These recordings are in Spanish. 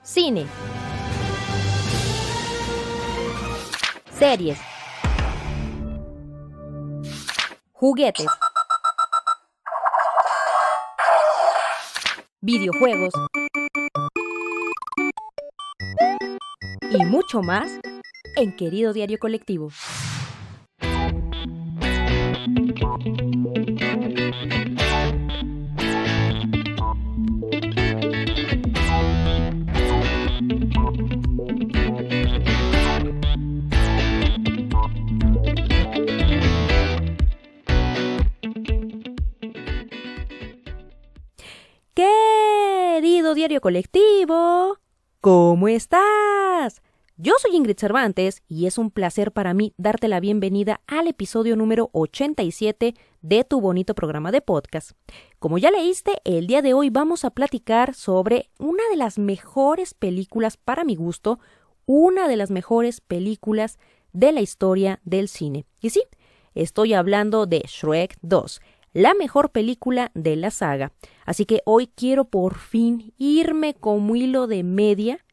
Cine. Series. Juguetes. Videojuegos. Y mucho más en Querido Diario Colectivo. Querido Diario Colectivo, ¿cómo estás? Yo soy Ingrid Cervantes y es un placer para mí darte la bienvenida al episodio número 87 de tu bonito programa de podcast. Como ya leíste, el día de hoy vamos a platicar sobre una de las mejores películas para mi gusto, una de las mejores películas de la historia del cine. Y sí, estoy hablando de Shrek 2. La mejor película de la saga. Así que hoy quiero por fin irme como hilo de media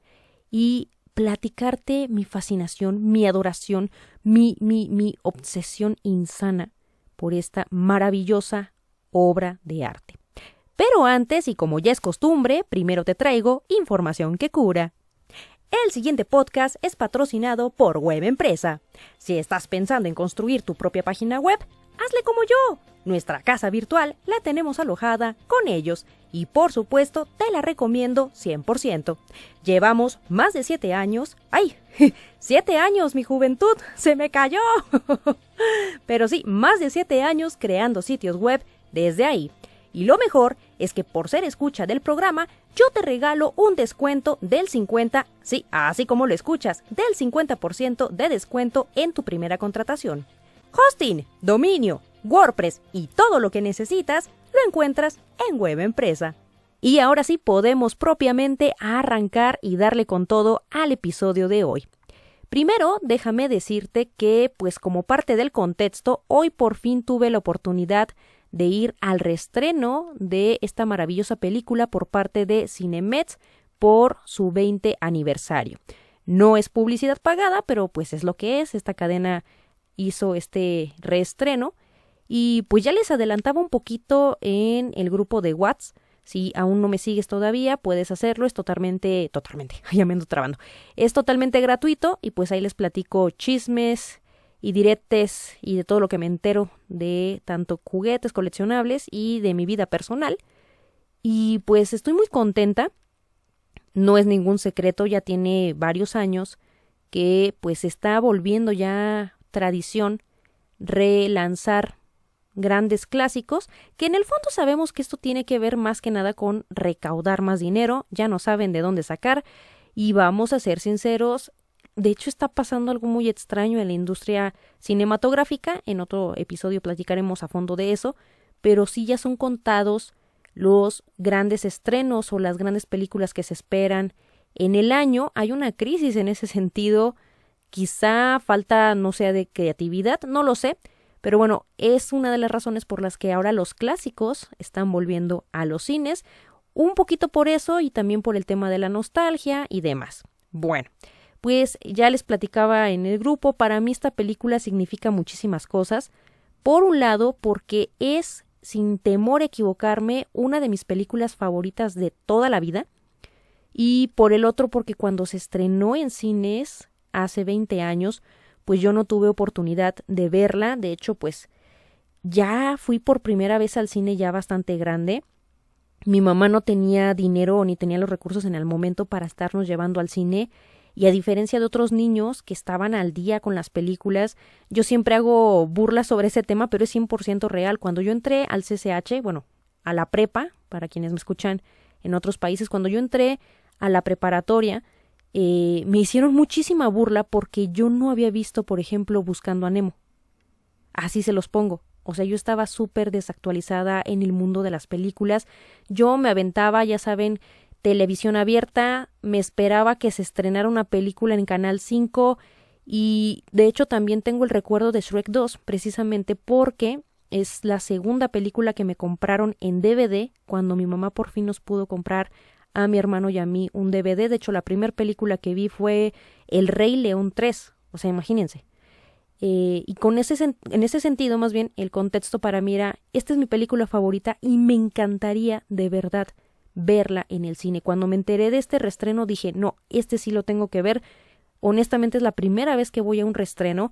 y platicarte mi fascinación, mi adoración, mi obsesión insana por esta maravillosa obra de arte. Pero antes, y como ya es costumbre, primero te traigo información que cura. El siguiente podcast es patrocinado por Web Empresa. Si estás pensando en construir tu propia página web, hazle como yo. Nuestra casa virtual la tenemos alojada con ellos y por supuesto te la recomiendo 100%. Llevamos más de 7 años. ¡Ay! 7 años, mi juventud, se me cayó. Pero sí, más de 7 años creando sitios web desde ahí. Y lo mejor es que por ser escucha del programa, yo te regalo un descuento del 50%, sí, así como lo escuchas, del 50% de descuento en tu primera contratación. Hosting, dominio, WordPress y todo lo que necesitas lo encuentras en Web Empresa. Y ahora sí podemos propiamente arrancar y darle con todo al episodio de hoy. Primero, déjame decirte que, pues como parte del contexto, hoy por fin tuve la oportunidad de ir al reestreno de esta maravillosa película por parte de Cinemex por su 20 aniversario. No es publicidad pagada, pero pues es lo que es. Esta cadena hizo este reestreno y pues ya les adelantaba un poquito en el grupo de WhatsApp. Si aún no me sigues todavía, puedes hacerlo, es totalmente, ya me ando trabando, es totalmente gratuito y pues ahí les platico chismes y diretes y de todo lo que me entero de tanto juguetes coleccionables y de mi vida personal. Y pues estoy muy contenta, no es ningún secreto, ya tiene varios años que pues está volviendo ya tradición relanzar grandes clásicos, que en el fondo sabemos que esto tiene que ver más que nada con recaudar más dinero, ya no saben de dónde sacar y vamos a ser sinceros, de hecho está pasando algo muy extraño en la industria cinematográfica, en otro episodio platicaremos a fondo de eso, pero sí ya son contados los grandes estrenos o las grandes películas que se esperan en el año, hay una crisis en ese sentido, quizá falta, no sé, de creatividad, no lo sé, pero bueno, es una de las razones por las que ahora los clásicos están volviendo a los cines, un poquito por eso y también por el tema de la nostalgia y demás. Bueno, pues ya les platicaba en el grupo, para mí esta película significa muchísimas cosas. Por un lado, porque es, sin temor a equivocarme, una de mis películas favoritas de toda la vida. Y por el otro, porque cuando se estrenó en cines hace 20 años, pues yo no tuve oportunidad de verla. De hecho, pues ya fui por primera vez al cine ya bastante grande. Mi mamá no tenía dinero ni tenía los recursos en el momento para estarnos llevando al cine. Y a diferencia de otros niños que estaban al día con las películas, yo siempre hago burlas sobre ese tema, pero es 100% real. Cuando yo entré al CCH, bueno, a la prepa, para quienes me escuchan en otros países, cuando yo entré a la preparatoria, me hicieron muchísima burla porque yo no había visto, por ejemplo, Buscando a Nemo. Así se los pongo. O sea, yo estaba súper desactualizada en el mundo de las películas. Yo me aventaba, ya saben, televisión abierta, me esperaba que se estrenara una película en Canal 5 y de hecho también tengo el recuerdo de Shrek 2 precisamente porque es la segunda película que me compraron en DVD cuando mi mamá por fin nos pudo comprar a mi hermano y a mí un DVD. De hecho, la primera película que vi fue El Rey León 3. O sea, imagínense. Y en ese sentido, más bien, el contexto para mí era, esta es mi película favorita y me encantaría de verdad verla en el cine. Cuando me enteré de este reestreno dije, no, este sí lo tengo que ver. Honestamente es la primera vez que voy a un reestreno.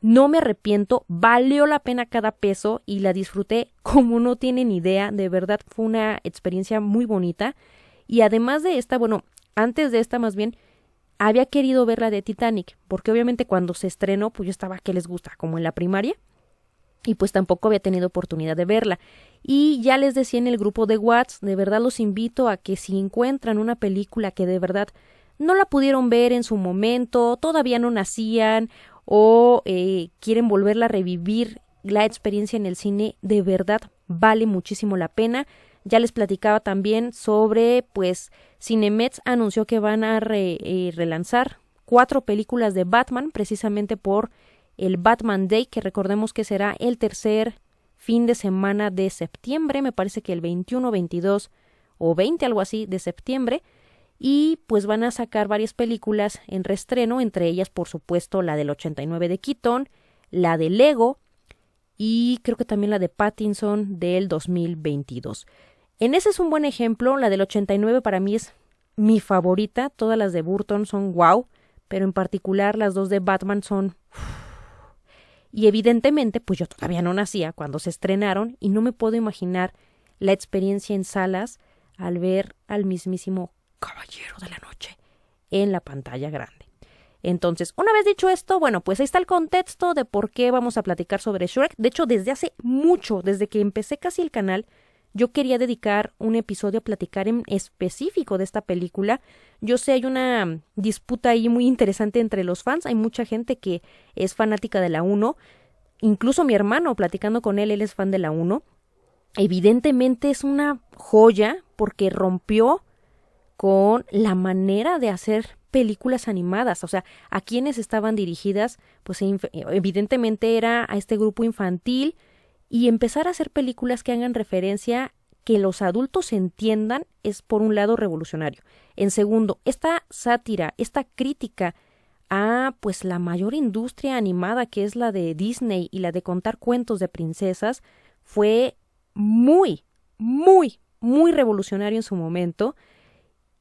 No me arrepiento, valió la pena cada peso y la disfruté como no tienen idea. De verdad fue una experiencia muy bonita. Y además de esta, bueno, antes de esta más bien, había querido ver la de Titanic, porque obviamente cuando se estrenó, pues yo estaba, ¿qué les gusta? Como en la primaria, y pues tampoco había tenido oportunidad de verla. Y ya les decía en el grupo de WhatsApp, de verdad los invito a que si encuentran una película que de verdad no la pudieron ver en su momento, todavía no nacían, o quieren volverla a revivir la experiencia en el cine, de verdad vale muchísimo la pena. Ya les platicaba también sobre, pues, Cinemex anunció que van a relanzar 4 películas de Batman, precisamente por el Batman Day, que recordemos que será el tercer fin de semana de septiembre, me parece que el 21, 22 o 20, algo así, de septiembre, y pues van a sacar varias películas en reestreno, entre ellas, por supuesto, la del 89 de Keaton, la de Lego, y creo que también la de Pattinson del 2022. En ese es un buen ejemplo, la del 89 para mí es mi favorita, todas las de Burton son wow, pero en particular las 2 de Batman son... Y evidentemente, pues yo todavía no nacía cuando se estrenaron y no me puedo imaginar la experiencia en salas al ver al mismísimo Caballero de la Noche en la pantalla grande. Entonces, una vez dicho esto, bueno, pues ahí está el contexto de por qué vamos a platicar sobre Shrek. De hecho, desde hace mucho, desde que empecé casi el canal, yo quería dedicar un episodio a platicar en específico de esta película. Yo sé, hay una disputa ahí muy interesante entre los fans. Hay mucha gente que es fanática de la 1. Incluso mi hermano, platicando con él es fan de la 1. Evidentemente es una joya porque rompió con la manera de hacer películas animadas. O sea, a quienes estaban dirigidas, pues evidentemente era a este grupo infantil. Y empezar a hacer películas que hagan referencia, que los adultos entiendan, es por un lado revolucionario. En segundo, esta sátira, esta crítica a pues la mayor industria animada que es la de Disney y la de contar cuentos de princesas, fue muy, muy, muy revolucionario en su momento.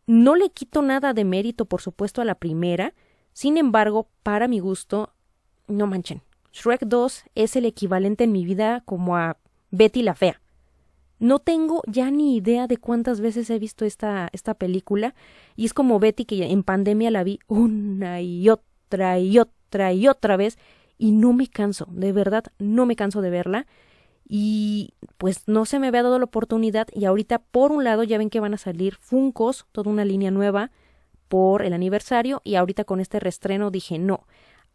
No le quito nada de mérito, por supuesto, a la primera. Sin embargo, para mi gusto, no manchen. Shrek 2 es el equivalente en mi vida como a Betty la Fea. No tengo ya ni idea de cuántas veces he visto esta película y es como Betty que en pandemia la vi una y otra y otra y otra vez y no me canso, de verdad no me canso de verla y pues no se me había dado la oportunidad y ahorita por un lado ya ven que van a salir Funkos, toda una línea nueva por el aniversario y ahorita con este reestreno dije no.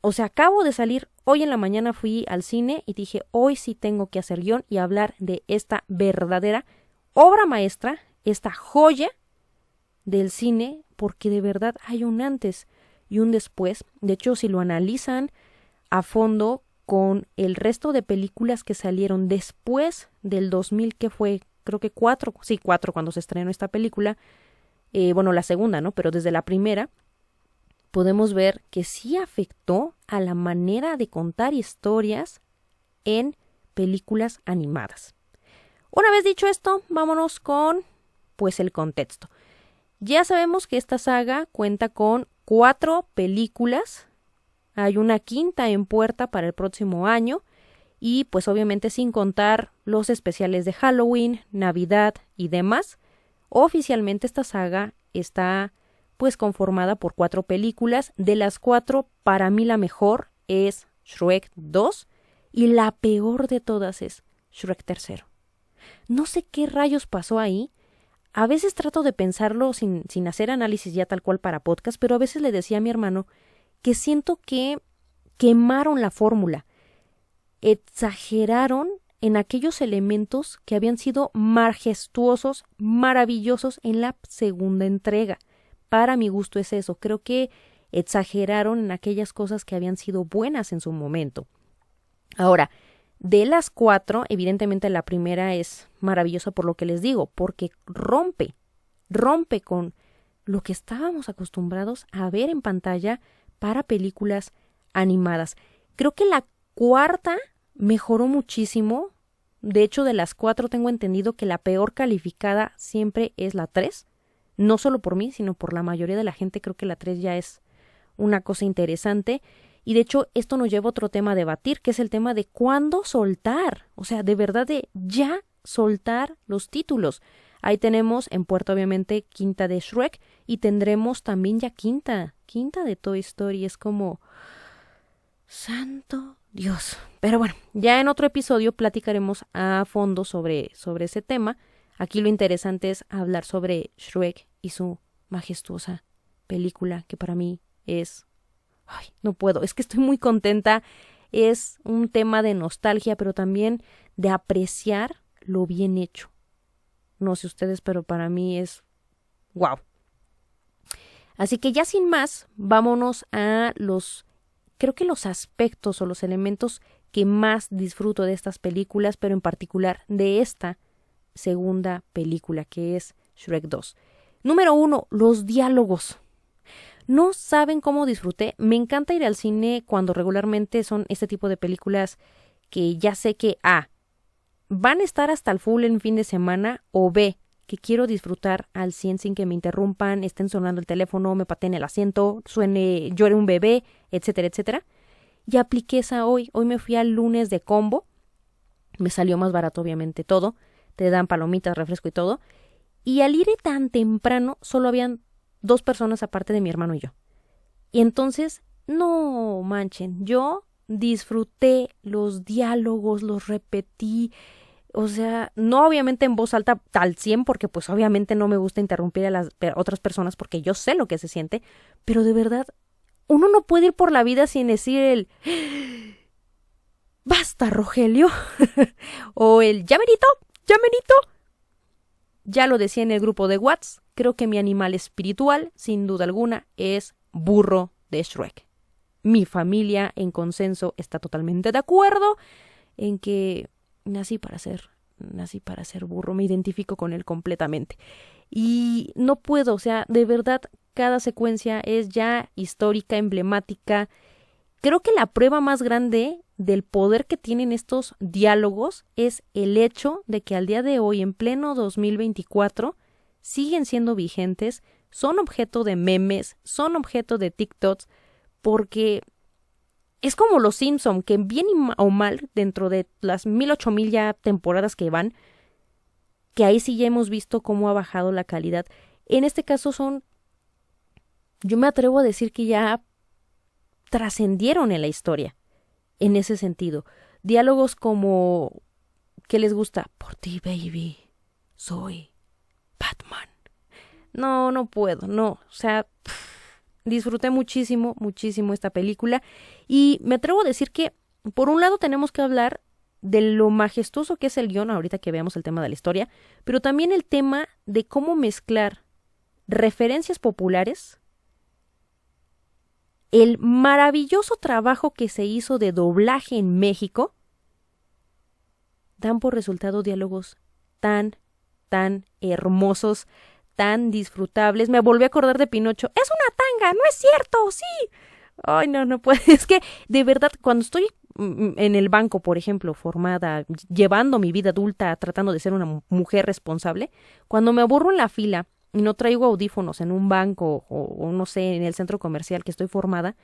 O sea, acabo de salir, hoy en la mañana fui al cine y dije, hoy sí tengo que hacer guión y hablar de esta verdadera obra maestra, esta joya del cine, porque de verdad hay un antes y un después. De hecho, si lo analizan a fondo con el resto de películas que salieron después del 2000, que fue, creo que 4 cuando se estrenó esta película, bueno, la segunda, ¿no? Pero desde la primera, podemos ver que sí afectó a la manera de contar historias en películas animadas. Una vez dicho esto, vámonos con, pues, el contexto. Ya sabemos que esta saga cuenta con 4 películas. Hay una quinta en puerta para el próximo año y, pues, obviamente sin contar los especiales de Halloween, Navidad y demás. Oficialmente esta saga está pues conformada por 4 películas, de las 4 para mí la mejor es Shrek 2 y la peor de todas es Shrek 3. No sé qué rayos pasó ahí, a veces trato de pensarlo sin hacer análisis ya tal cual para podcast, pero a veces le decía a mi hermano que siento que quemaron la fórmula, exageraron en aquellos elementos que habían sido majestuosos, maravillosos en la segunda entrega. Para mi gusto es eso, creo que exageraron en aquellas cosas que habían sido buenas en su momento. Ahora, de las 4, evidentemente la primera es maravillosa por lo que les digo, porque rompe rompe con lo que estábamos acostumbrados a ver en pantalla para películas animadas. Creo que la cuarta mejoró muchísimo. De hecho, de las 4 tengo entendido que la peor calificada siempre es la 3. No solo por mí, sino por la mayoría de la gente. Creo que la 3 ya es una cosa interesante. Y de hecho, esto nos lleva a otro tema a debatir, que es el tema de cuándo soltar. O sea, de verdad de ya soltar los títulos. Ahí tenemos en puerta, obviamente, quinta de Shrek y tendremos también ya quinta de Toy Story. Es como... ¡santo Dios! Pero bueno, ya en otro episodio platicaremos a fondo sobre ese tema. Aquí lo interesante es hablar sobre Shrek y su majestuosa película, que para mí es... ¡ay, no puedo! Es que estoy muy contenta. Es un tema de nostalgia, pero también de apreciar lo bien hecho. No sé ustedes, pero para mí es... ¡wow! Así que ya sin más, vámonos a creo que los aspectos o los elementos que más disfruto de estas películas, pero en particular de esta segunda película, que es Shrek 2. Número 1, los diálogos. No saben cómo disfruté. Me encanta ir al cine cuando regularmente son este tipo de películas que ya sé que A, van a estar hasta el full en fin de semana, o B, que quiero disfrutar al 100 sin que me interrumpan, estén sonando el teléfono, me pateen el asiento, llore un bebé, etcétera, etcétera. Y apliqué esa hoy. Hoy me fui al lunes de combo. Me salió más barato, obviamente, todo. Te dan palomitas, refresco y todo. Y al ir tan temprano, solo habían 2 personas aparte de mi hermano y yo. Y entonces, no manchen, yo disfruté los diálogos, los repetí. O sea, no obviamente en voz alta al 100, porque pues obviamente no me gusta interrumpir a las otras personas porque yo sé lo que se siente, pero de verdad, uno no puede ir por la vida sin decir el ¡basta, Rogelio! O el ¡ya merito! Ya lo decía en el grupo de WhatsApp, creo que mi animal espiritual, sin duda alguna, es Burro de Shrek. Mi familia en consenso está totalmente de acuerdo en que nací para ser burro, me identifico con él completamente. Y no puedo, o sea, de verdad, cada secuencia es ya histórica, emblemática. Creo que la prueba más grande del poder que tienen estos diálogos es el hecho de que al día de hoy, en pleno 2024, siguen siendo vigentes, son objeto de memes, son objeto de TikToks, porque es como los Simpson, que bien o mal, dentro de las 1000 ya temporadas que van, que ahí sí ya hemos visto cómo ha bajado la calidad. En este caso yo me atrevo a decir que ya trascendieron en la historia, en ese sentido. Diálogos como, ¿qué les gusta? Por ti, baby, soy Batman. No puedo, no, o sea... disfruté muchísimo esta película y me atrevo a decir que, por un lado, tenemos que hablar de lo majestuoso que es el guión, ahorita que veamos el tema de la historia, pero también el tema de cómo mezclar referencias populares, el maravilloso trabajo que se hizo de doblaje en México, dan por resultado diálogos tan hermosos, tan disfrutables. Me volví a acordar de Pinocho. ¡Es una tanga! ¡No es cierto! ¡Sí! Ay, no puede. Es que, de verdad, cuando estoy en el banco, por ejemplo, formada, llevando mi vida adulta, tratando de ser una mujer responsable, cuando me aburro en la fila y no traigo audífonos en un banco o no sé, en el centro comercial que estoy formada,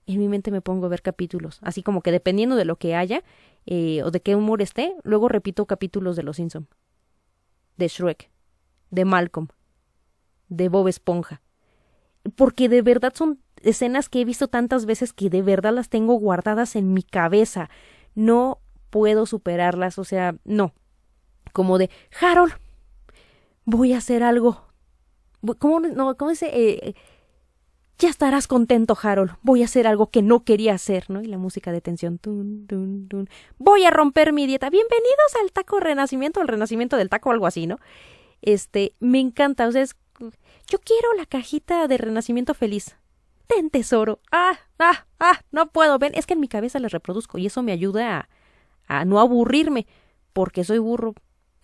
en mi mente me pongo a ver capítulos. Así como que dependiendo de lo que haya o de qué humor esté, luego repito capítulos de Los Simpson, de Shrek, de Malcolm, de Bob Esponja, porque de verdad son escenas que he visto tantas veces que de verdad las tengo guardadas en mi cabeza. No puedo superarlas, o sea, no. Como de, Harold, voy a hacer algo. ¿Cómo dice? Ya estarás contento, Harold. Voy a hacer algo que no quería hacer, ¿no? Y la música de tensión. Tun, tun, tun. Voy a romper mi dieta. Bienvenidos al taco renacimiento, al renacimiento del taco, algo así, ¿no? Me encanta, o sea, yo quiero la cajita de renacimiento feliz. Ten, tesoro. No puedo. Ven, es que en mi cabeza las reproduzco y eso me ayuda a no aburrirme, porque soy burro.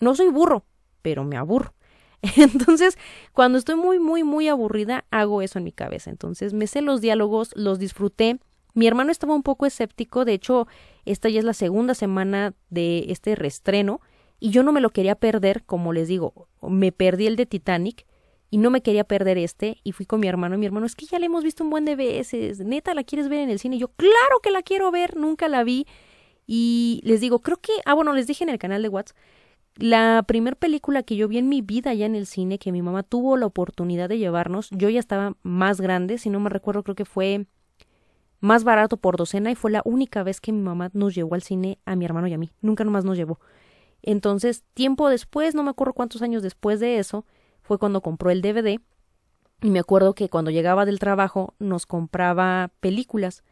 No soy burro, pero me aburro. Entonces, cuando estoy muy, muy, muy aburrida, hago eso en mi cabeza. Entonces, me sé los diálogos, los disfruté. Mi hermano estaba un poco escéptico, de hecho, esta ya es la segunda semana de este reestreno y yo no me lo quería perder, como les digo, me perdí el de Titanic y no me quería perder y fui con mi hermano y mi hermano, es que ya la hemos visto un buen de veces, neta, ¿la quieres ver en el cine? Y yo, claro que la quiero ver, nunca la vi y les digo, creo que, bueno, les dije en el canal de WhatsApp, la primer película que yo vi en mi vida ya en el cine, que mi mamá tuvo la oportunidad de llevarnos, yo ya estaba más grande, si no me recuerdo, creo que fue más barato por docena y fue la única vez que mi mamá nos llevó al cine a mi hermano y a mí, nunca nomás nos llevó. Entonces, tiempo después, no me acuerdo cuántos años después de eso, fue cuando compró el DVD y me acuerdo que cuando llegaba del trabajo nos compraba películas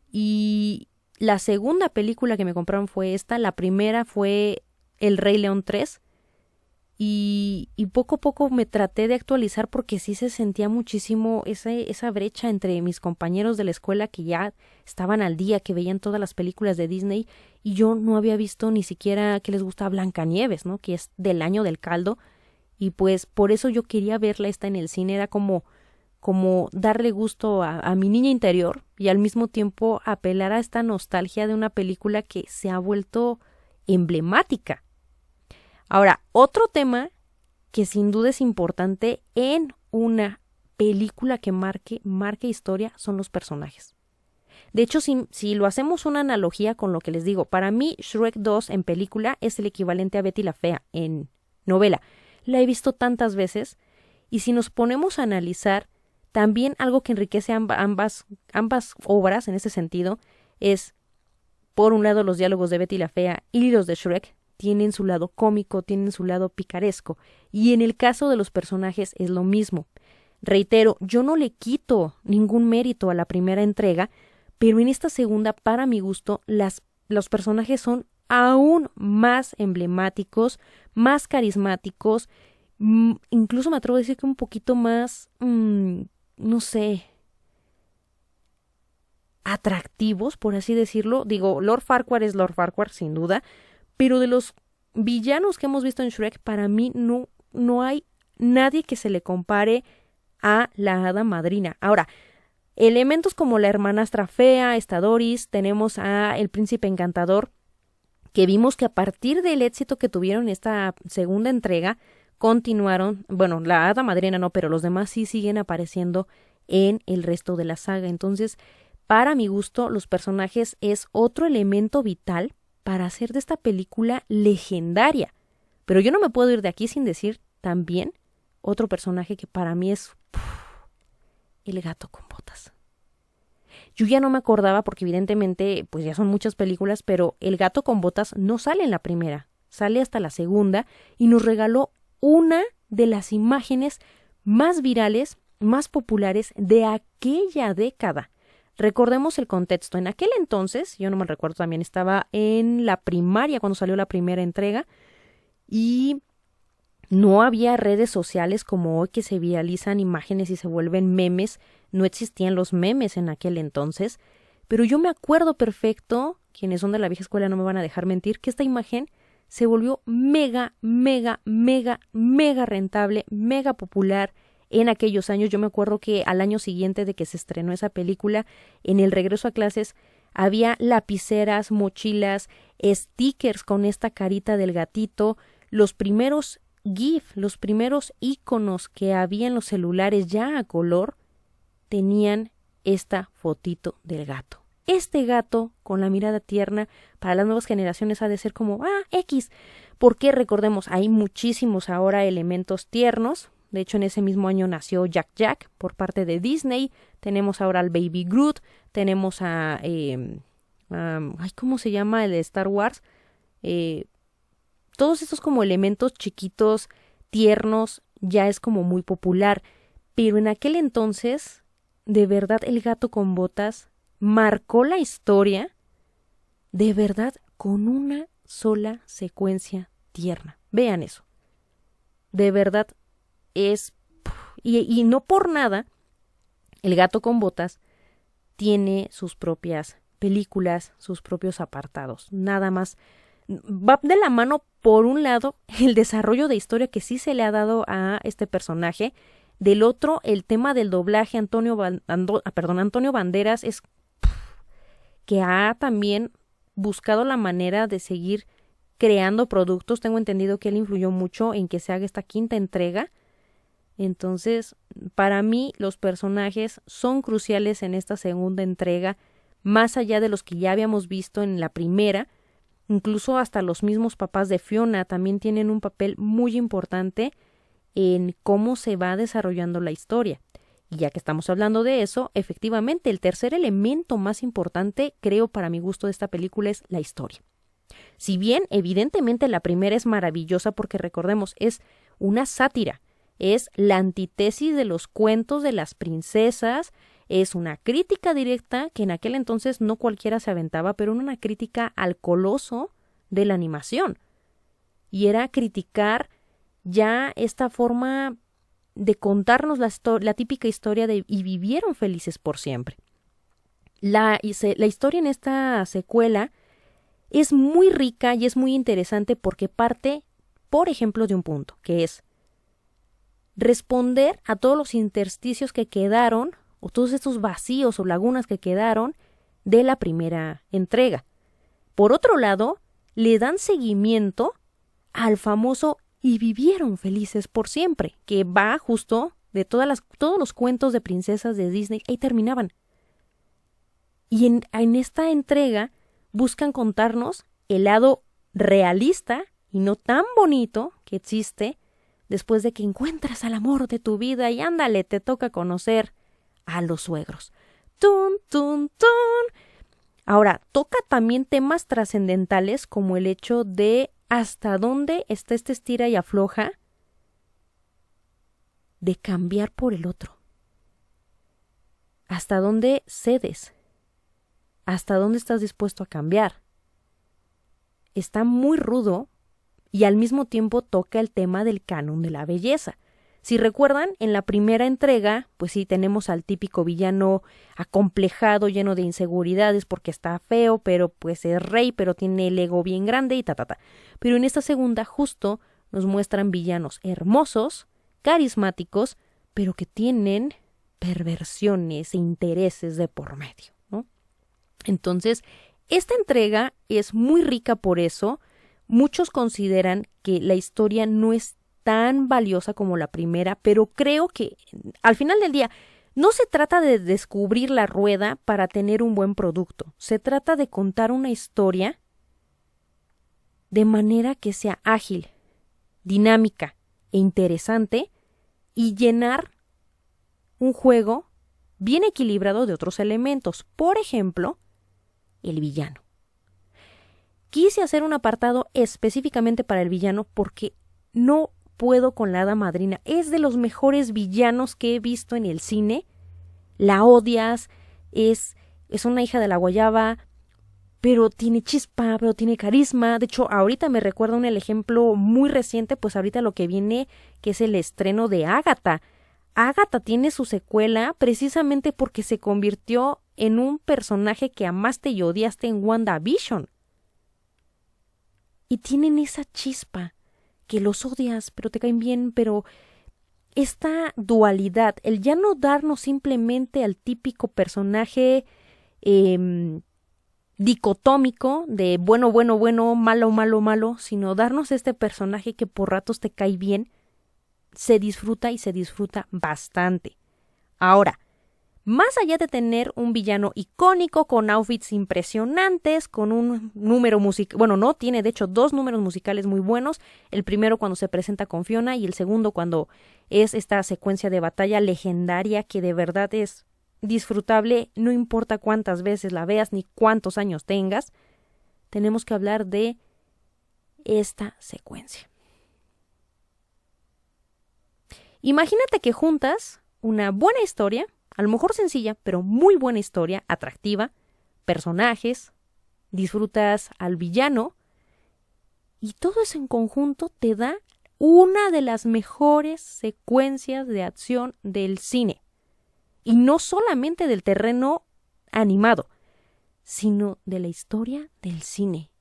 y la segunda película que me compraron fue esta, la primera fue El Rey León 3 y poco a poco me traté de actualizar porque sí se sentía muchísimo esa brecha entre mis compañeros de la escuela que ya estaban al día, que veían todas las películas de Disney y yo no había visto ni siquiera que les gusta Blancanieves, ¿no? Que es del año del caldo y pues por eso yo quería verla esta en el cine, era como darle gusto a mi niña interior y al mismo tiempo apelar a esta nostalgia de una película que se ha vuelto emblemática. Ahora, otro tema que sin duda es importante en una película que marque historia son los personajes. De hecho, si lo hacemos una analogía con lo que les digo, para mí Shrek 2 en película es el equivalente a Betty la Fea en novela. La he visto tantas veces y si nos ponemos a analizar, también algo que enriquece ambas obras en ese sentido es, por un lado, los diálogos de Betty la Fea y los de Shrek tienen su lado cómico, tienen su lado picaresco. Y en el caso de los personajes es lo mismo. Reitero, yo no le quito ningún mérito a la primera entrega, pero en esta segunda, para mi gusto, los personajes son aún más emblemáticos, más carismáticos, incluso me atrevo a decir que un poquito más, no sé, atractivos, por así decirlo. Digo, Lord Farquaad es Lord Farquaad, sin duda, pero de los villanos que hemos visto en Shrek, para mí no hay nadie que se le compare a la hada madrina. Ahora, elementos como la hermanastra fea, esta Doris, tenemos a el príncipe encantador, que vimos que a partir del éxito que tuvieron en esta segunda entrega, continuaron, bueno, la hada madrina no, pero los demás sí siguen apareciendo en el resto de la saga. Entonces, para mi gusto, los personajes es otro elemento vital para hacer de esta película legendaria. Pero yo no me puedo ir de aquí sin decir también otro personaje que para mí es el gato con botas. Yo ya no me acordaba porque evidentemente pues ya son muchas películas, pero el gato con botas no sale en la primera, sale hasta la segunda y nos regaló una de las imágenes más virales, más populares de aquella década. Recordemos el contexto. En aquel entonces, yo no me recuerdo, también estaba en la primaria cuando salió la primera entrega y no había redes sociales como hoy que se viralizan imágenes y se vuelven memes. No existían los memes en aquel entonces, pero yo me acuerdo perfecto, quienes son de la vieja escuela no me van a dejar mentir, que esta imagen se volvió mega rentable, mega popular en aquellos años. Yo me acuerdo que al año siguiente de que se estrenó esa película, en el regreso a clases, había lapiceras, mochilas, stickers con esta carita del gatito, los primeros GIF, los primeros iconos que había en los celulares ya a color, tenían esta fotito del gato. Este gato, con la mirada tierna, para las nuevas generaciones ha de ser como, X, porque recordemos, hay muchísimos ahora elementos tiernos. De hecho, en ese mismo año nació Jack Jack por parte de Disney. Tenemos ahora al Baby Groot. Tenemos a... ¿cómo se llama el de Star Wars? Todos estos como elementos chiquitos, tiernos, ya es como muy popular. Pero en aquel entonces, de verdad, el gato con botas marcó la historia, de verdad, con una sola secuencia tierna. Vean eso. De verdad, es... Y no por nada, el gato con botas tiene sus propias películas, sus propios apartados. Nada más va de la mano, por un lado, el desarrollo de historia que sí se le ha dado a este personaje. Del otro, el tema del doblaje. Antonio Banderas es que ha también buscado la manera de seguir creando productos. Tengo entendido que él influyó mucho en que se haga esta quinta entrega. Entonces, para mí, los personajes son cruciales en esta segunda entrega, más allá de los que ya habíamos visto en la primera. Incluso hasta los mismos papás de Fiona también tienen un papel muy importante en cómo se va desarrollando la historia. Y ya que estamos hablando de eso, efectivamente, el tercer elemento más importante, creo, para mi gusto de esta película es la historia. Si bien, evidentemente, la primera es maravillosa porque, recordemos, es una sátira, es la antítesis de los cuentos de las princesas, es una crítica directa que en aquel entonces no cualquiera se aventaba, pero una crítica al coloso de la animación. Y era criticar ya esta forma de contarnos la típica historia de y vivieron felices por siempre. La historia en esta secuela es muy rica y es muy interesante porque parte, por ejemplo, de un punto, que es responder a todos los intersticios que quedaron, o todos estos vacíos o lagunas que quedaron de la primera entrega. Por otro lado, le dan seguimiento al famoso y vivieron felices por siempre, que va justo de todos los cuentos de princesas de Disney, ahí terminaban. Y en esta entrega buscan contarnos el lado realista y no tan bonito que existe después de que encuentras al amor de tu vida y ándale, te toca conocer a los suegros. ¡Tun, tun, tun! Ahora, toca también temas trascendentales como el hecho de hasta dónde está este estira y afloja de cambiar por el otro. ¿Hasta dónde cedes? ¿Hasta dónde estás dispuesto a cambiar? Está muy rudo y al mismo tiempo toca el tema del canon de la belleza. Si recuerdan, en la primera entrega, pues sí, tenemos al típico villano acomplejado, lleno de inseguridades porque está feo, pero pues es rey, pero tiene el ego bien grande y Pero en esta segunda justo nos muestran villanos hermosos, carismáticos, pero que tienen perversiones e intereses de por medio, ¿no? Entonces, esta entrega es muy rica por eso. Muchos consideran que la historia no es tan valiosa como la primera, pero creo que al final del día no se trata de descubrir la rueda para tener un buen producto. Se trata de contar una historia de manera que sea ágil, dinámica e interesante y llenar un juego bien equilibrado de otros elementos. Por ejemplo, el villano. Quise hacer un apartado específicamente para el villano porque no puedo con la hada madrina. Es de los mejores villanos que he visto en el cine. La odias, es una hija de la guayaba, pero tiene chispa, pero tiene carisma. De hecho, ahorita me recuerda el ejemplo muy reciente, pues ahorita lo que viene, que es el estreno de Ágata. Ágata tiene su secuela precisamente porque se convirtió en un personaje que amaste y odiaste en WandaVision. Y tienen esa chispa que los odias, pero te caen bien, pero esta dualidad, el ya no darnos simplemente al típico personaje dicotómico de bueno, bueno, bueno, malo, malo, malo, sino darnos este personaje que por ratos te cae bien, se disfruta y se disfruta bastante. Ahora, más allá de tener un villano icónico con outfits impresionantes, con un número musical, bueno, no, tiene de hecho 2 números musicales muy buenos, el primero cuando se presenta con Fiona y el segundo cuando es esta secuencia de batalla legendaria que de verdad es disfrutable, no importa cuántas veces la veas ni cuántos años tengas, tenemos que hablar de esta secuencia. Imagínate que juntas una buena historia, a lo mejor sencilla, pero muy buena historia, atractiva, personajes, disfrutas al villano y todo eso en conjunto te da una de las mejores secuencias de acción del cine. Y no solamente del terreno animado, sino de la historia del cine.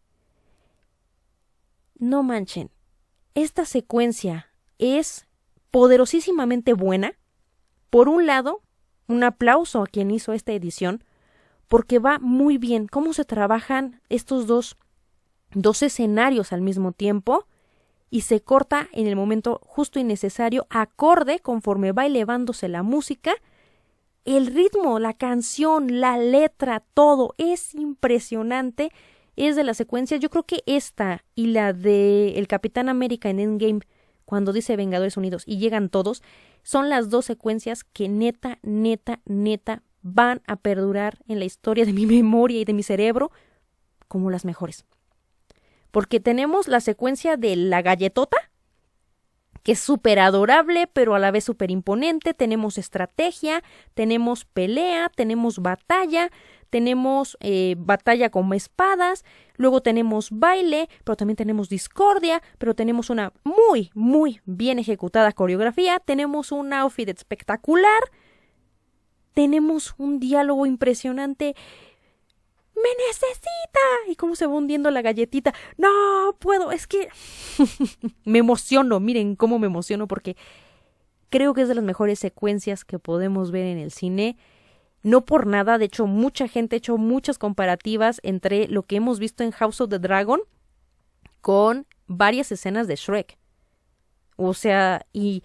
no manchen, esta secuencia es poderosísimamente buena. Por un lado, un aplauso a quien hizo esta edición, porque va muy bien cómo se trabajan estos dos escenarios al mismo tiempo y se corta en el momento justo y necesario, acorde conforme va elevándose la música. El ritmo, la canción, la letra, todo es impresionante. Es de las secuencias, yo creo que esta y la de el Capitán América en Endgame, cuando dice Vengadores Unidos y llegan todos, son las dos secuencias que neta van a perdurar en la historia de mi memoria y de mi cerebro como las mejores. Porque tenemos la secuencia de la galletota, que es súper adorable, pero a la vez súper imponente. Tenemos estrategia, tenemos pelea, tenemos batalla con espadas, luego tenemos baile, pero también tenemos discordia, pero tenemos una muy bien ejecutada coreografía, tenemos un outfit espectacular, tenemos un diálogo impresionante. ¡Me necesita! Y cómo se va hundiendo la galletita. No puedo, es que me emociono, miren cómo me emociono porque creo que es de las mejores secuencias que podemos ver en el cine. No por nada, de hecho, mucha gente ha hecho muchas comparativas entre lo que hemos visto en House of the Dragon con varias escenas de Shrek. O sea, y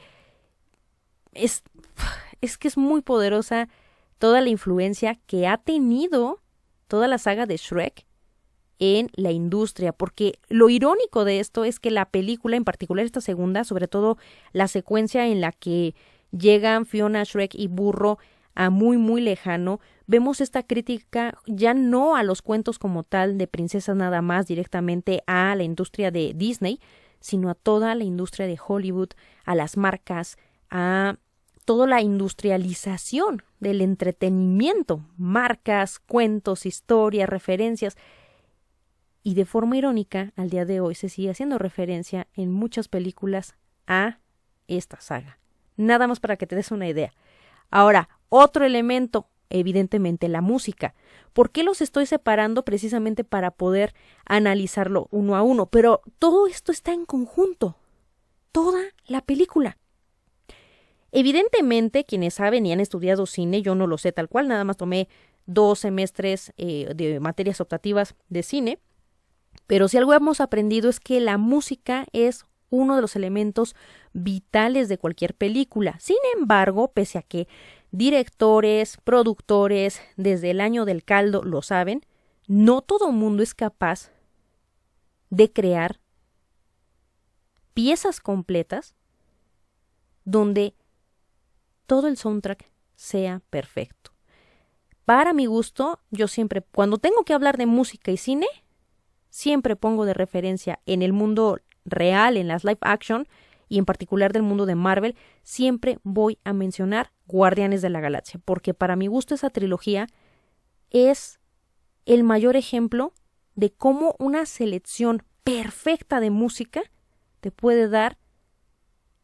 es que es muy poderosa toda la influencia que ha tenido toda la saga de Shrek en la industria, porque lo irónico de esto es que la película, en particular esta segunda, sobre todo la secuencia en la que llegan Fiona, Shrek y Burro a muy lejano, vemos esta crítica ya no a los cuentos como tal de princesas nada más directamente a la industria de Disney, sino a toda la industria de Hollywood, a las marcas, a toda la industrialización del entretenimiento, marcas, cuentos, historias, referencias. Y de forma irónica, al día de hoy se sigue haciendo referencia en muchas películas a esta saga. Nada más para que te des una idea. Ahora, otro elemento, evidentemente la música. ¿Por qué los estoy separando? Precisamente para poder analizarlo uno a uno. Pero todo esto está en conjunto. Toda la película. Evidentemente, quienes saben y han estudiado cine, yo no lo sé tal cual, nada más tomé 2 semestres de materias optativas de cine, pero si algo hemos aprendido es que la música es uno de los elementos vitales de cualquier película. Sin embargo, pese a que directores, productores, desde el año del caldo lo saben, no todo mundo es capaz de crear piezas completas donde todo el soundtrack sea perfecto. Para mi gusto, yo siempre, cuando tengo que hablar de música y cine, siempre pongo de referencia en el mundo real, en las live action, y en particular del mundo de Marvel, siempre voy a mencionar Guardianes de la Galaxia, porque para mi gusto esa trilogía es el mayor ejemplo de cómo una selección perfecta de música te puede dar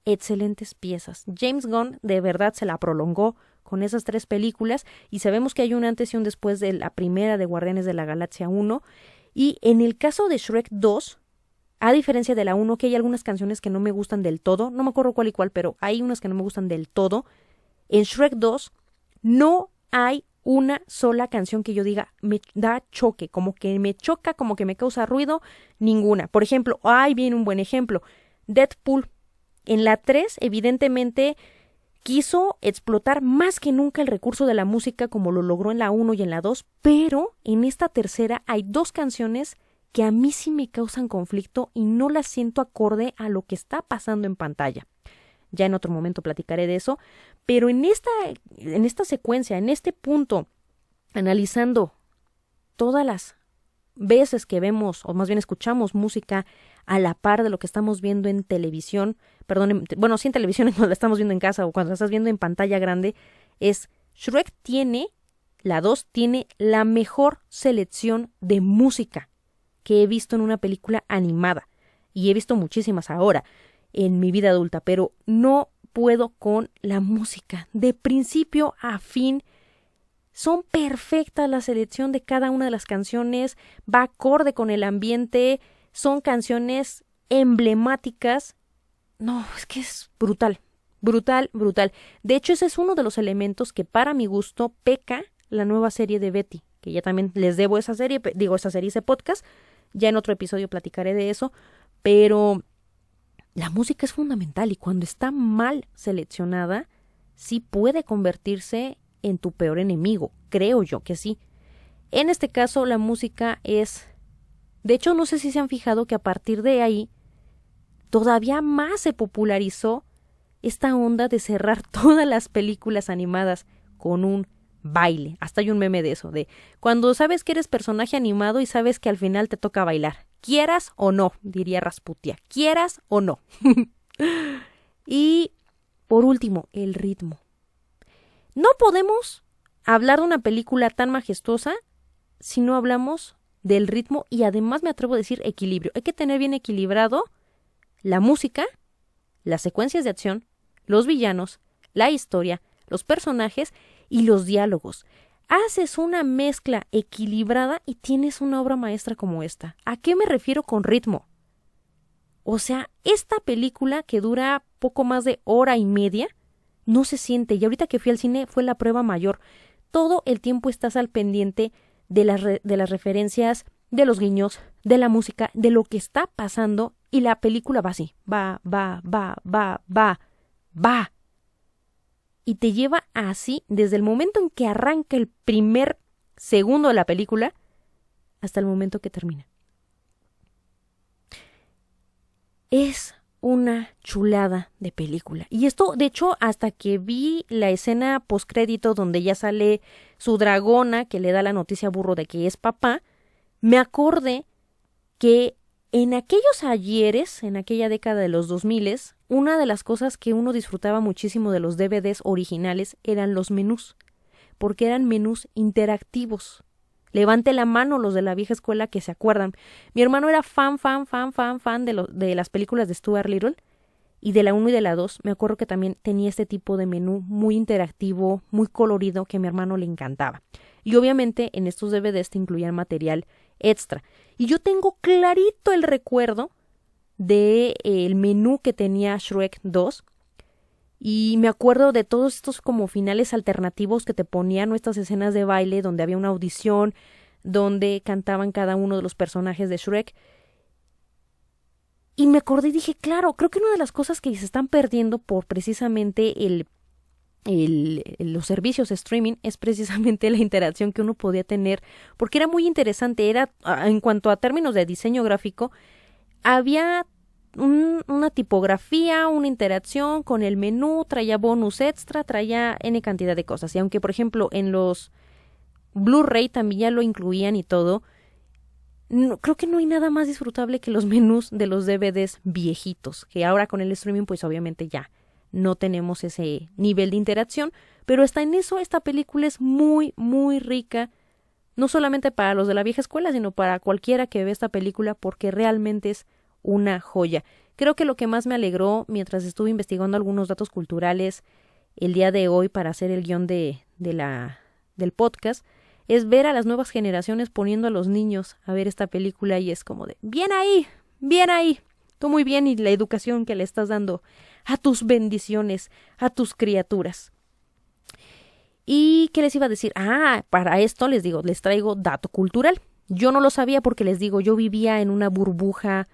excelentes piezas. James Gunn de verdad se la prolongó con esas 3 películas y sabemos que hay un antes y un después de la primera de Guardianes de la Galaxia 1 y en el caso de Shrek 2, a diferencia de la 1, que hay algunas canciones que no me gustan del todo, no me acuerdo cuál y cuál, pero hay unas que no me gustan del todo. En Shrek 2 no hay una sola canción que yo diga me da choque, como que me choca, como que me causa ruido, ninguna. Por ejemplo, ahí viene un buen ejemplo, Deadpool. En la 3, evidentemente, quiso explotar más que nunca el recurso de la música como lo logró en la 1 y en la 2, pero en esta tercera hay 2 canciones que a mí sí me causan conflicto y no las siento acorde a lo que está pasando en pantalla. Ya en otro momento platicaré de eso, pero en esta secuencia, en este punto, analizando todas las veces que vemos, o más bien escuchamos música a la par de lo que estamos viendo en televisión, sí en televisión cuando la estamos viendo en casa o cuando la estás viendo en pantalla grande, es Shrek la 2 tiene la mejor selección de música que he visto en una película animada, y he visto muchísimas ahora en mi vida adulta, pero no puedo con la música, de principio a fin. Son perfectas la selección de cada una de las canciones, va acorde con el ambiente, son canciones emblemáticas. No, es que es brutal, brutal, brutal. De hecho, ese es uno de los elementos que para mi gusto peca la nueva serie de Betty, que ya también les debo esa serie, ese podcast, ya en otro episodio platicaré de eso, pero la música es fundamental y cuando está mal seleccionada, sí puede convertirse en tu peor enemigo, creo yo que sí. En este caso, la música es... De hecho, no sé si se han fijado que a partir de ahí, todavía más se popularizó esta onda de cerrar todas las películas animadas con un baile. Hasta hay un meme de eso, de cuando sabes que eres personaje animado y sabes que al final te toca bailar. Quieras o no, diría Rasputia. Quieras o no. Y, por último, el ritmo. No podemos hablar de una película tan majestuosa si no hablamos del ritmo y además me atrevo a decir equilibrio. Hay que tener bien equilibrado la música, las secuencias de acción, los villanos, la historia, los personajes y los diálogos. Haces una mezcla equilibrada y tienes una obra maestra como esta. ¿A qué me refiero con ritmo? O sea, esta película que dura poco más de hora y media no se siente. Y ahorita que fui al cine fue la prueba mayor. Todo el tiempo estás al pendiente de las referencias, de los guiños, de la música, de lo que está pasando y la película va así. Va. Y te lleva así desde el momento en que arranca el primer segundo de la película hasta el momento que termina. Es una chulada de película. Y esto, de hecho, hasta que vi la escena postcrédito donde ya sale su dragona que le da la noticia a Burro de que es papá, me acordé que en aquellos ayeres, en aquella década de los 2000, una de las cosas que uno disfrutaba muchísimo de los DVDs originales eran los menús, porque eran menús interactivos. Levante la mano los de la vieja escuela que se acuerdan. Mi hermano era fan de las películas de Stuart Little y de la 1 y de la 2. Me acuerdo que también tenía este tipo de menú muy interactivo, muy colorido, que a mi hermano le encantaba. Y obviamente en estos DVDs te incluían material extra. Y yo tengo clarito el recuerdo del menú que tenía Shrek 2. Y me acuerdo de todos estos como finales alternativos que te ponían estas escenas de baile donde había una audición, donde cantaban cada uno de los personajes de Shrek. Y me acordé y dije, claro, creo que una de las cosas que se están perdiendo por precisamente los servicios de streaming es precisamente la interacción que uno podía tener, porque era muy interesante, era en cuanto a términos de diseño gráfico, había una tipografía, una interacción con el menú, traía bonus extra, traía N cantidad de cosas. Y aunque, por ejemplo, en los Blu-ray también ya lo incluían y todo, creo que no hay nada más disfrutable que los menús de los DVDs viejitos, que ahora con el streaming pues obviamente ya no tenemos ese nivel de interacción, pero hasta en eso esta película es muy, muy rica, no solamente para los de la vieja escuela, sino para cualquiera que ve esta película, porque realmente es una joya. Creo que lo que más me alegró mientras estuve investigando algunos datos culturales el día de hoy para hacer el guión del podcast es ver a las nuevas generaciones poniendo a los niños a ver esta película y es como de bien ahí, tú muy bien y la educación que le estás dando a tus bendiciones, a tus criaturas. ¿Y qué les iba a decir? Para esto les traigo dato cultural. Yo no lo sabía porque les digo, yo vivía en una burbuja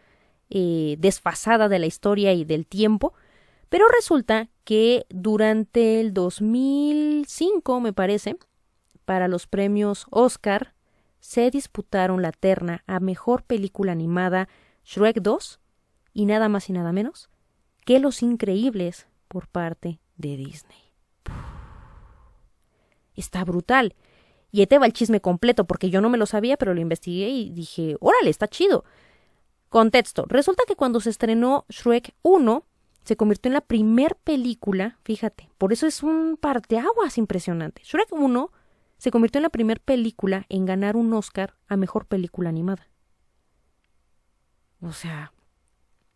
desfasada de la historia y del tiempo, pero resulta que durante el 2005, me parece, para los premios Oscar, se disputaron la terna a Mejor Película Animada Shrek 2 y nada más y nada menos que Los Increíbles por parte de Disney. Está brutal. Y ahí te va el chisme completo porque yo no me lo sabía, pero lo investigué y dije, órale, está chido. Contexto. Resulta que cuando se estrenó Shrek 1, se convirtió en la primer película, fíjate, por eso es un parteaguas impresionante. Shrek 1 se convirtió en la primer película en ganar un Oscar a Mejor Película Animada. O sea,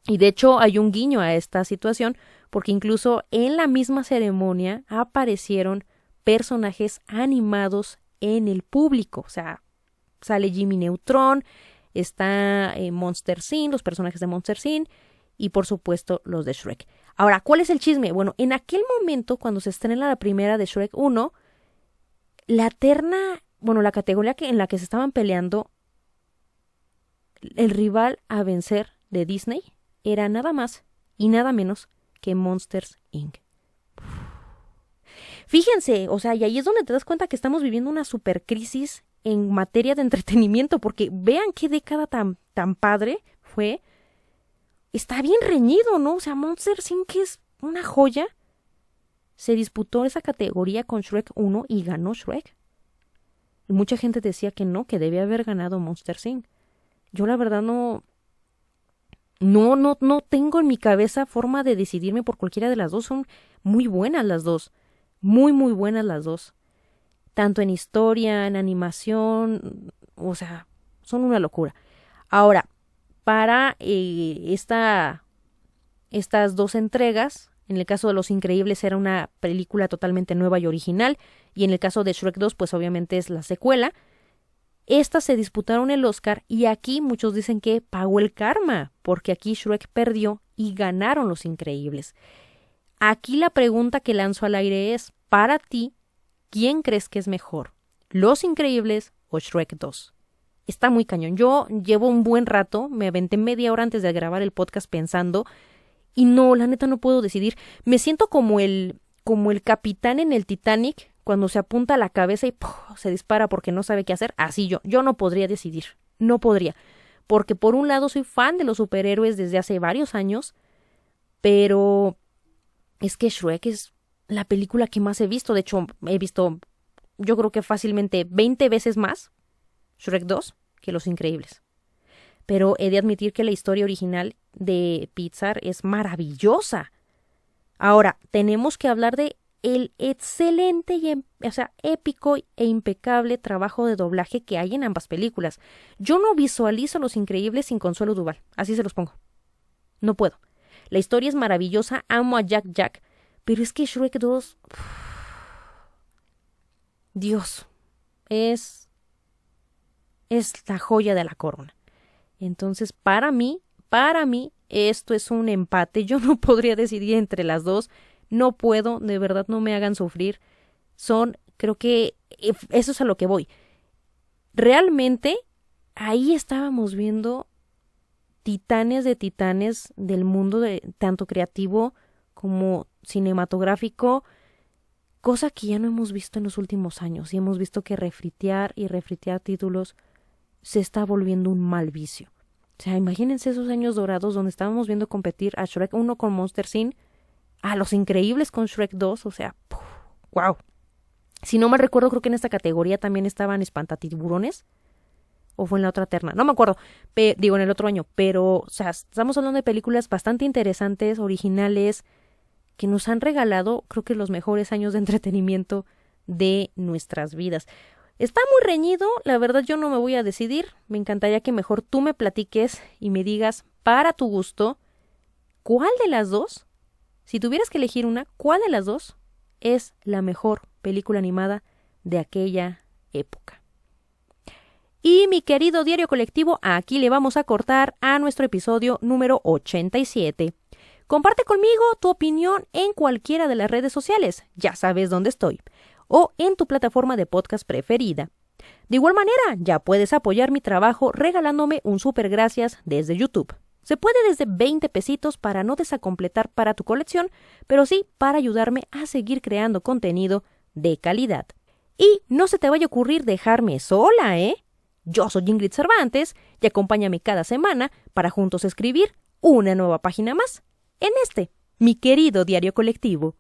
y de hecho hay un guiño a esta situación, porque incluso en la misma ceremonia aparecieron personajes animados en el público. O sea, sale Jimmy Neutron, está Monster Inc., los personajes de Monster Inc., y por supuesto los de Shrek. Ahora, ¿cuál es el chisme? Bueno, en aquel momento, cuando se estrena la primera de Shrek 1, la categoría en la que se estaban peleando, el rival a vencer de Disney era nada más y nada menos que Monsters Inc. Fíjense, o sea, y ahí es donde te das cuenta que estamos viviendo una supercrisis en materia de entretenimiento, porque vean qué década tan padre fue. Está bien reñido, ¿no? O sea, Monsters Inc. es una joya. Se disputó esa categoría con Shrek 1 y ganó Shrek. Y mucha gente decía que no, que debía haber ganado Monsters Inc. Yo la verdad no tengo en mi cabeza forma de decidirme por cualquiera de las dos. Son muy buenas las dos. Muy, muy buenas las dos. Tanto en historia, en animación, o sea, son una locura. Ahora, para estas dos entregas, en el caso de Los Increíbles era una película totalmente nueva y original, y en el caso de Shrek 2, pues obviamente es la secuela. Estas se disputaron el Oscar y aquí muchos dicen que pagó el karma, porque aquí Shrek perdió y ganaron Los Increíbles. Aquí la pregunta que lanzo al aire es, para ti, ¿quién crees que es mejor? ¿Los Increíbles o Shrek 2? Está muy cañón. Yo llevo un buen rato, me aventé media hora antes de grabar el podcast pensando, y no, la neta no puedo decidir. Me siento como el capitán en el Titanic, cuando se apunta a la cabeza y ¡puf!, se dispara porque no sabe qué hacer. Así yo no podría decidir. No podría. Porque por un lado soy fan de los superhéroes desde hace varios años, pero es que Shrek es la película que más he visto. De hecho, he visto, yo creo que fácilmente 20 veces más Shrek 2 que Los Increíbles. Pero he de admitir que la historia original de Pixar es maravillosa. Ahora, tenemos que hablar de el excelente y épico e impecable trabajo de doblaje que hay en ambas películas. Yo no visualizo Los Increíbles sin Consuelo Duval, así se los pongo. No puedo. La historia es maravillosa, amo a Jack, pero es que Shrek 2... Dios, es la joya de la corona. Entonces, para mí, esto es un empate. Yo no podría decidir entre las dos. No puedo, de verdad no me hagan sufrir. Creo que eso es a lo que voy. Realmente, ahí estábamos viendo titanes de titanes del mundo tanto creativo como cinematográfico, cosa que ya no hemos visto en los últimos años. Y hemos visto que refritear títulos se está volviendo un mal vicio. O sea, imagínense esos años dorados donde estábamos viendo competir a Shrek 1 con Monster Inc., a Los Increíbles con Shrek 2, o sea, wow. Si no mal recuerdo, creo que en esta categoría también estaban Espantatiburones, o fue en la otra terna, no me acuerdo, en el otro año, pero, o sea, estamos hablando de películas bastante interesantes, originales, que nos han regalado, creo que los mejores años de entretenimiento de nuestras vidas. Está muy reñido, la verdad yo no me voy a decidir, me encantaría que mejor tú me platiques y me digas, para tu gusto, ¿cuál de las dos, si tuvieras que elegir una, cuál de las dos es la mejor película animada de aquella época? Y mi querido diario colectivo, aquí le vamos a cortar a nuestro episodio número 87. Comparte conmigo tu opinión en cualquiera de las redes sociales, ya sabes dónde estoy, o en tu plataforma de podcast preferida. De igual manera, ya puedes apoyar mi trabajo regalándome un super gracias desde YouTube. Se puede desde 20 pesitos para no desacompletar para tu colección, pero sí para ayudarme a seguir creando contenido de calidad. Y no se te vaya a ocurrir dejarme sola, ¿eh? Yo soy Ingrid Cervantes y acompáñame cada semana para juntos escribir una nueva página más en mi querido diario colectivo.